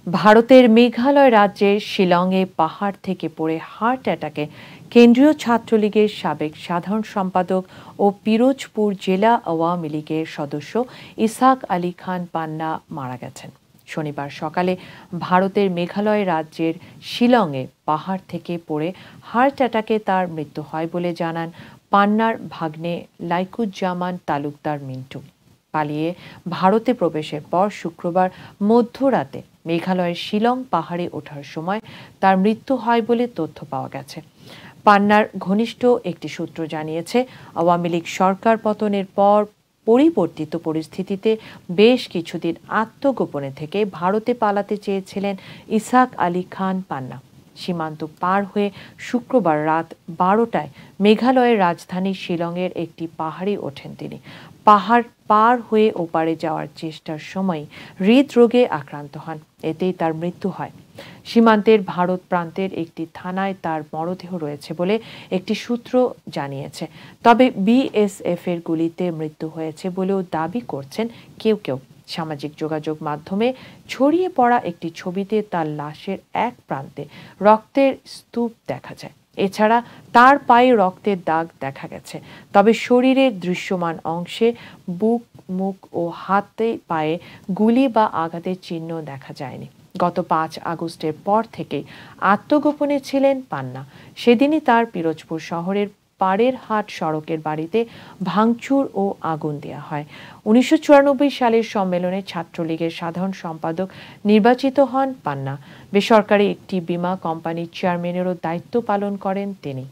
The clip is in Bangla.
ভারতের মেঘালয় রাজ্যের শিলংয়ে পাহাড় থেকে পড়ে হার্ট অ্যাটাকে কেন্দ্রীয় ছাত্রলীগের সাবেক সাধারণ সম্পাদক ও পিরোজপুর জেলা আওয়ামী লীগের সদস্য ইসহাক আলী খান পান্না মারা গেছেন। শনিবার সকালে ভারতের মেঘালয় রাজ্যের শিলংয়ে পাহাড় থেকে পড়ে হার্ট অ্যাটাকে তার মৃত্যু হয় বলে জানান পান্নার ভাগ্নে লাইকুজ্জামান তালুকদার মিন্টু। পালিয়ে ভারতে প্রবেশের পর শুক্রবার মধ্যরাতে মেঘালয়ের শিলং পাহাড়ে ওঠার সময় তার মৃত্যু হয় বলে তথ্য পাওয়া গেছে। পান্নার ঘনিষ্ঠ একটি সূত্র জানিয়েছে, আওয়ামী লীগ সরকার পতনের পর পরিবর্তিত পরিস্থিতিতে বেশ কিছুদিন আত্মগোপনে থেকে ভারতে পালাতে চেয়েছিলেন ইসহাক আলী খান পান্না। সীমান্ত পার হয়ে শুক্রবার রাত 12টায় মেঘালয়ের রাজধানী শিলংয়ের একটি পাহাড়ে ওঠেন তিনি। পাহাড় পার হয়ে ওপারে যাওয়ার চেষ্টার সময় হৃদরোগে আক্রান্ত হন, এতেই তার মৃত্যু হয়। সীমান্তের ভারত প্রান্তের একটি থানায় তার মরদেহ রয়েছে বলে একটি সূত্র জানিয়েছে। তবে বিএসএফ এর গুলিতে মৃত্যু হয়েছে বলেও দাবি করছেন কেউ কেউ। সামাজিক যোগাযোগ মাধ্যমে ছড়িয়ে পড়া একটি ছবিতে তার লাশের এক প্রান্তে রক্তের স্তূপ দেখা যায়। এছাড়া তার পায়ে রক্তের দাগ দেখা গেছে, তবে শরীরের দৃশ্যমান অংশে বুক, মুখ ও হাতে পায়ে গুলি বা আঘাতের চিহ্ন দেখা যায়নি। গত 5 আগস্টের পর থেকেই আত্মগোপনে ছিলেন পান্না। সেদিনই তার পিরোজপুর শহরের পাড়ের হাট সড়কের বাড়িতে ভাঙচুর ও আগুন দেওয়া হয়। 1994 সালের সম্মেলনে ছাত্রলীগের সাধারণ সম্পাদক নির্বাচিত হন পান্না। বেসরকারি একটি বীমা কোম্পানির চেয়ারম্যানেরও দায়িত্ব পালন করেন তিনি।